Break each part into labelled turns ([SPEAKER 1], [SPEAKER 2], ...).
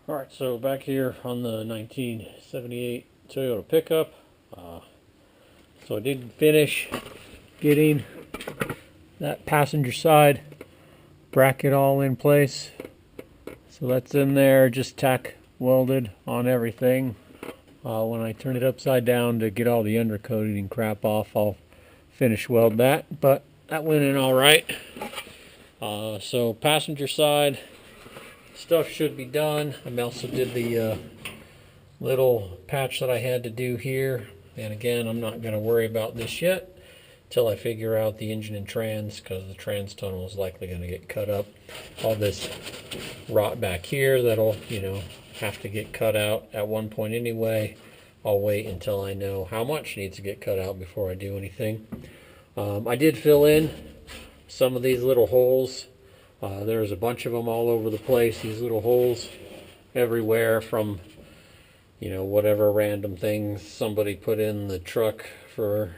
[SPEAKER 1] Alright, so back here on the 1978 Toyota pickup. So I did finish getting that passenger side bracket all in place. So that's in there, just tack welded on everything. When I turn it upside down to get all the undercoating and crap off, I'll finish weld that. But that went in alright. So passenger side stuff should be done. I also did the little patch that I had to do here. And again, I'm not going to worry about this yet until I figure out the engine and trans, because the trans tunnel is likely going to get cut up. All this rot back here that'll, have to get cut out at one point anyway. I'll wait until I know how much needs to get cut out before I do anything. I did fill in some of these little holes. There's a bunch of them all over the place, these little holes everywhere from, whatever random things somebody put in the truck for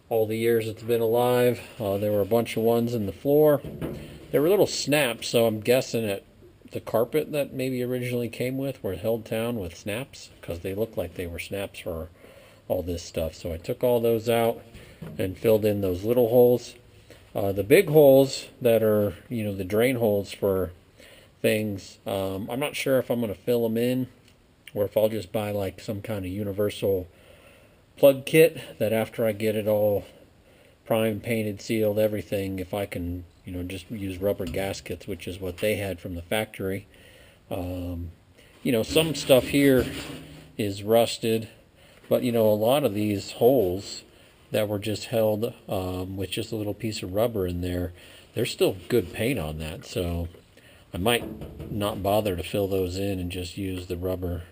[SPEAKER 1] all the years it's been alive. There were a bunch of ones in the floor. They were little snaps, so I'm guessing that the carpet that maybe originally came with were held down with snaps, because they looked like they were snaps for all this stuff. So I took all those out and filled in those little holes. The big holes that are, the drain holes for things, I'm not sure if I'm going to fill them in or if I'll just buy like some kind of universal plug kit that after I get it all primed, painted, sealed, everything, if I can, just use rubber gaskets, which is what they had from the factory. Some stuff here is rusted, but, a lot of these holes that were just held with just a little piece of rubber in there, there's still good paint on that, so I might not bother to fill those in and just use the rubber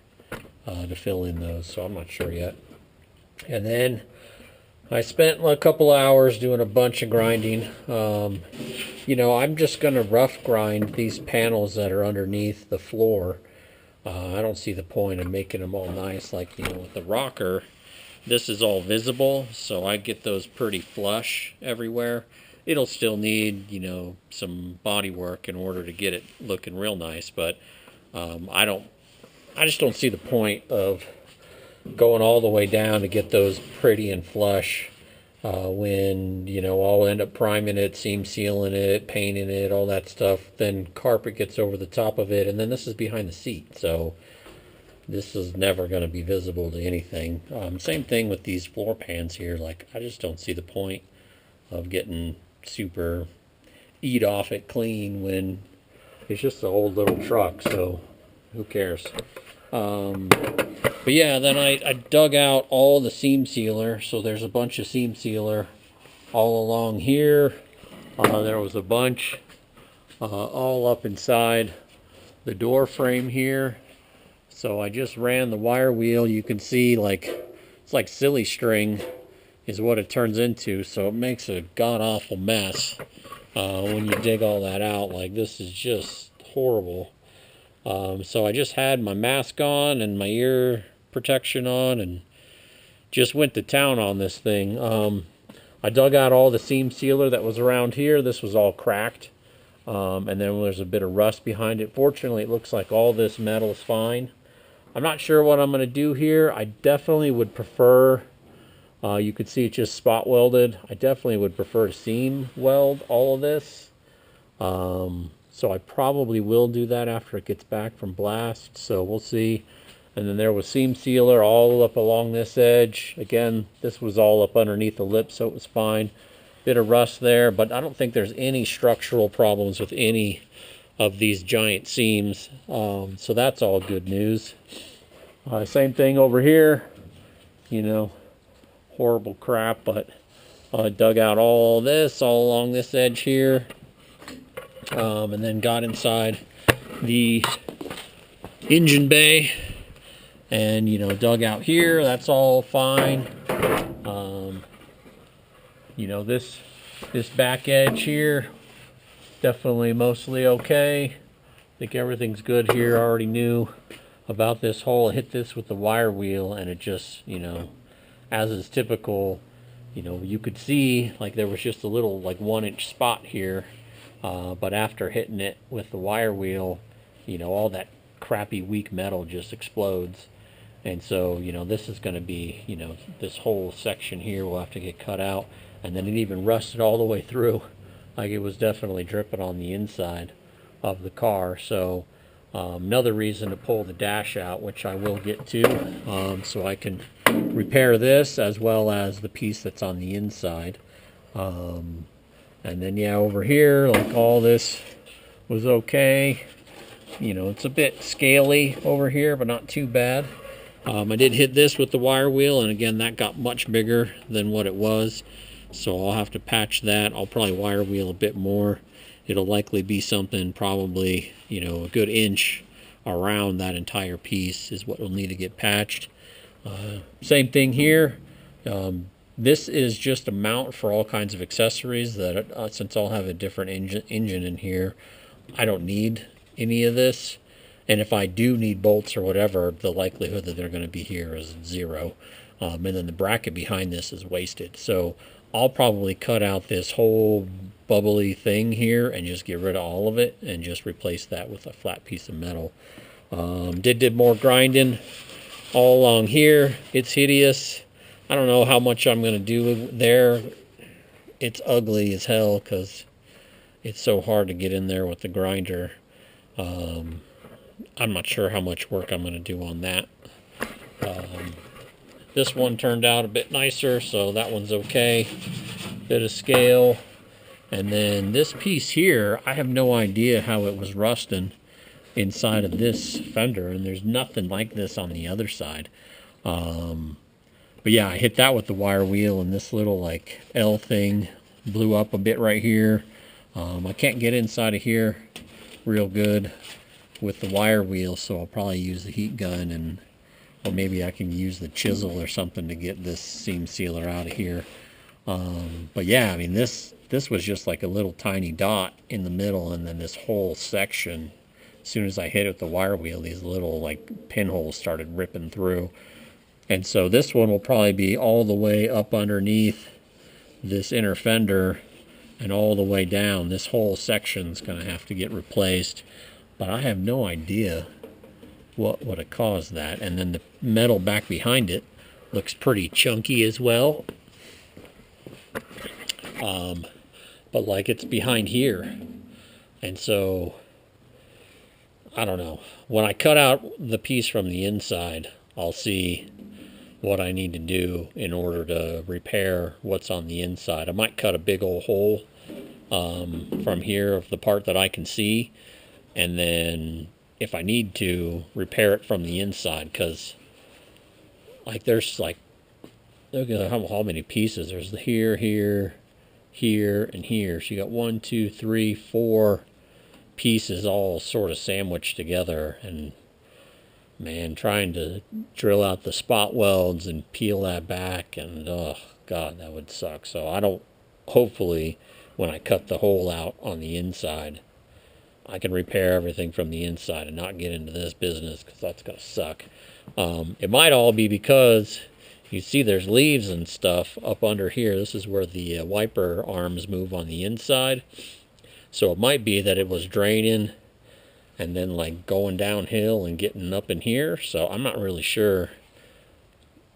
[SPEAKER 1] to fill in those, so I'm not sure yet. And then I spent a couple hours doing a bunch of grinding. I'm just going to rough grind these panels that are underneath the floor. I don't see the point of making them all nice like, with the rocker. This is all visible, so I get those pretty flush everywhere. It'll still need, some body work in order to get it looking real nice, but I just don't see the point of going all the way down to get those pretty and flush when, I'll end up priming it, seam sealing it, painting it, all that stuff. Then carpet gets over the top of it, and then this is behind the seat, so this is never going to be visible to anything. Same thing with these floor pans here. Like, I just don't see the point of getting super eat off it clean when it's just an old little truck, so who cares? But yeah, then I dug out all the seam sealer, so there's a bunch of seam sealer all along here. There was a bunch all up inside the door frame here. So I just ran the wire wheel. You can see, it's like silly string is what it turns into, so it makes a god-awful mess when you dig all that out. Like, this is just horrible. So I just had my mask on and my ear protection on and just went to town on this thing. I dug out all the seam sealer that was around here. This was all cracked. And then there's a bit of rust behind it. Fortunately, it looks like all this metal is fine. I'm not sure what I'm going to do here. I definitely would prefer, you could see it just spot welded. I definitely would prefer to seam weld all of this. So I probably will do that after it gets back from blast. So we'll see. And then there was seam sealer all up along this edge. Again, this was all up underneath the lip, so it was fine. Bit of rust there, but I don't think there's any structural problems with any of these giant seams. So that's all good news. Same thing over here. Horrible crap, but I dug out all this all along this edge here. And then got inside the engine bay and, dug out here. That's all fine. This back edge here, definitely mostly okay. I think everything's good here. I already knew about this hole. I hit this with the wire wheel, and it just, as is typical, you could see like there was just a little 1-inch spot here. But after hitting it with the wire wheel, all that crappy weak metal just explodes. And so, you know, this is going to be, you know, this whole section here will have to get cut out. And then it even rusted all the way through. Like, it was definitely dripping on the inside of the car. So another reason to pull the dash out, which I will get to, so I can repair this as well as the piece that's on the inside. And then, yeah, over here, like, all this was okay. You know, it's a bit scaly over here, but not too bad. I did hit this with the wire wheel, and again, that got much bigger than what it was. So I'll have to patch that. I'll probably wire wheel a bit more. It'll likely be something probably, you know, a good inch around that entire piece is what will need to get patched. Same thing here. This is just a mount for all kinds of accessories that, since I'll have a different engine in here, I don't need any of this. And if I do need bolts or whatever, the likelihood that they're going to be here is 0. And then the bracket behind this is wasted. So I'll probably cut out this whole bubbly thing here and just get rid of all of it and just replace that with a flat piece of metal. Did more grinding all along here. It's hideous. I don't know how much I'm going to do there. It's ugly as hell because it's so hard to get in there with the grinder. I'm not sure how much work I'm going to do on that. This one turned out a bit nicer, so that one's okay. Bit of scale. And then this piece here, I have no idea how it was rusting inside of this fender, and there's nothing like this on the other side. But yeah, I hit that with the wire wheel, and this little like L thing blew up a bit right here. I can't get inside of here real good with the wire wheel, so I'll probably use the heat gun, or maybe I can use the chisel or something to get this seam sealer out of here. But yeah, I mean, this was just like a little tiny dot in the middle, and then this whole section, as soon as I hit it with the wire wheel, these little like pinholes started ripping through. And so this one will probably be all the way up underneath this inner fender and all the way down. This whole section's going to have to get replaced. But I have no idea what would have caused that. And then the metal back behind it looks pretty chunky as well. But like it's behind here. And so, I don't know. When I cut out the piece from the inside, I'll see what I need to do in order to repair what's on the inside. I might cut a big old hole from here of the part that I can see. And then if I need to, repair it from the inside, because like there's like, look at how many pieces. There's here, here, here, and here. So you got 1, 2, 3, 4 pieces all sort of sandwiched together. And man, trying to drill out the spot welds and peel that back, and oh God, that would suck. So I don't, hopefully when I cut the hole out on the inside, I can repair everything from the inside and not get into this business, because that's going to suck. It might all be because you see there's leaves and stuff up under here. This is where the wiper arms move on the inside. So it might be that it was draining and then like going downhill and getting up in here. So I'm not really sure.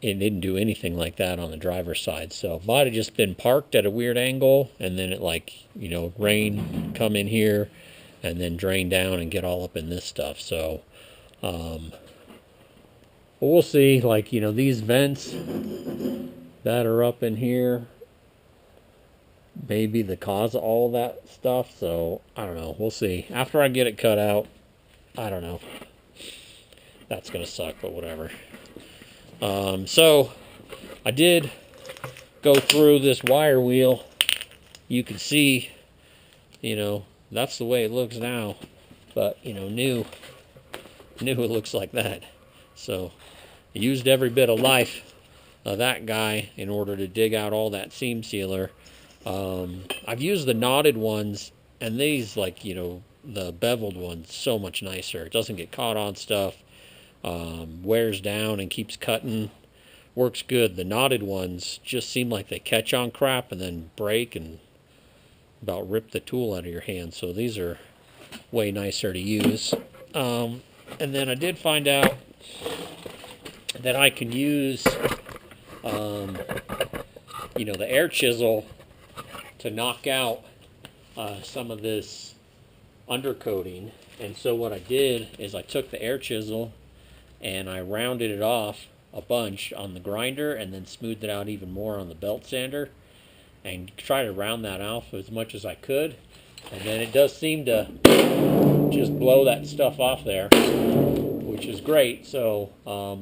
[SPEAKER 1] It didn't do anything like that on the driver's side. So it might have just been parked at a weird angle, and then it like, you know, rain come in here and then drain down and get all up in this stuff. So we'll see. Like, you know, these vents that are up in here, maybe the cause of all that stuff. So I don't know, we'll see. After I get it cut out, I don't know. That's gonna suck, but whatever. So I did go through this wire wheel. You can see, you know, that's the way it looks now, but you know, new it looks like that. So I used every bit of life of that guy in order to dig out all that seam sealer. I've used the knotted ones, and these, like, you know, the beveled ones, so much nicer. It doesn't get caught on stuff, wears down and keeps cutting, works good. The knotted ones just seem like they catch on crap and then break and about rip the tool out of your hand. So these are way nicer to use. And then I did find out that I can use, the air chisel to knock out some of this undercoating. And so what I did is I took the air chisel and I rounded it off a bunch on the grinder and then smoothed it out even more on the belt sander and try to round that off as much as I could. And then it does seem to just blow that stuff off there, which is great. So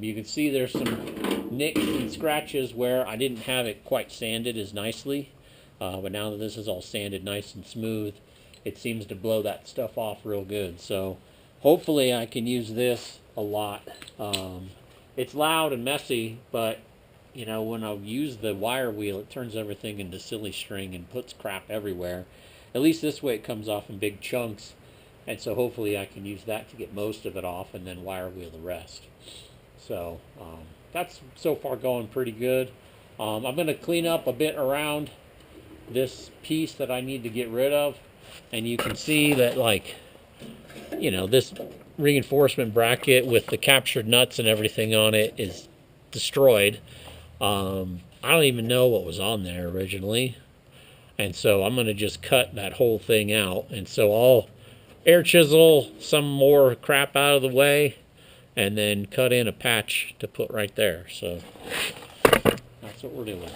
[SPEAKER 1] you can see there's some nicks and scratches where I didn't have it quite sanded as nicely. But now that this is all sanded nice and smooth, it seems to blow that stuff off real good. So hopefully I can use this a lot. It's loud and messy, but when I use the wire wheel, it turns everything into silly string and puts crap everywhere. At least this way it comes off in big chunks. And so hopefully I can use that to get most of it off and then wire wheel the rest. So that's so far going pretty good. I'm going to clean up a bit around this piece that I need to get rid of. And you can see that, this reinforcement bracket with the captured nuts and everything on it is destroyed. I don't even know what was on there originally. And so I'm going to just cut that whole thing out. And so I'll air chisel some more crap out of the way and then cut in a patch to put right there. So that's what we're doing.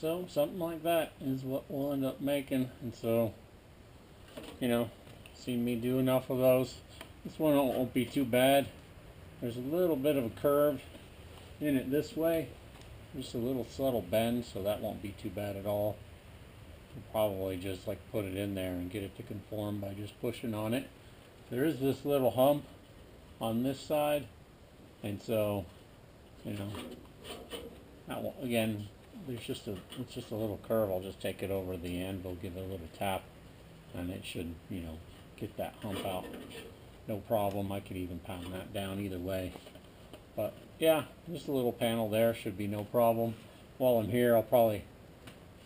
[SPEAKER 1] So something like that is what we'll end up making. And so, you know, seen me do enough of those. This one won't be too bad. There's a little bit of a curve in it this way, just a little subtle bend, so that won't be too bad at all. We'll probably just like put it in there and get it to conform by just pushing on it. There is this little hump on this side, and so, you know, that one, again, it's just a little curve. I'll just take it over the anvil, give it a little tap, and it should, you know, get that hump out. No problem. I could even pound that down either way. But yeah, just a little panel there should be no problem. While I'm here, I'll probably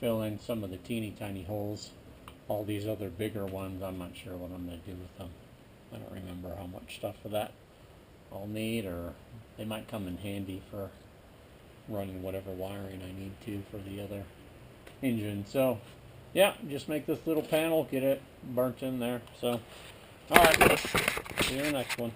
[SPEAKER 1] fill in some of the teeny tiny holes. All these other bigger ones, I'm not sure what I'm going to do with them. I don't remember how much stuff for that I'll need, or they might come in handy for running whatever wiring I need to for the other engine. So yeah, just make this little panel, get it burnt in there. So alright, see you in the next one.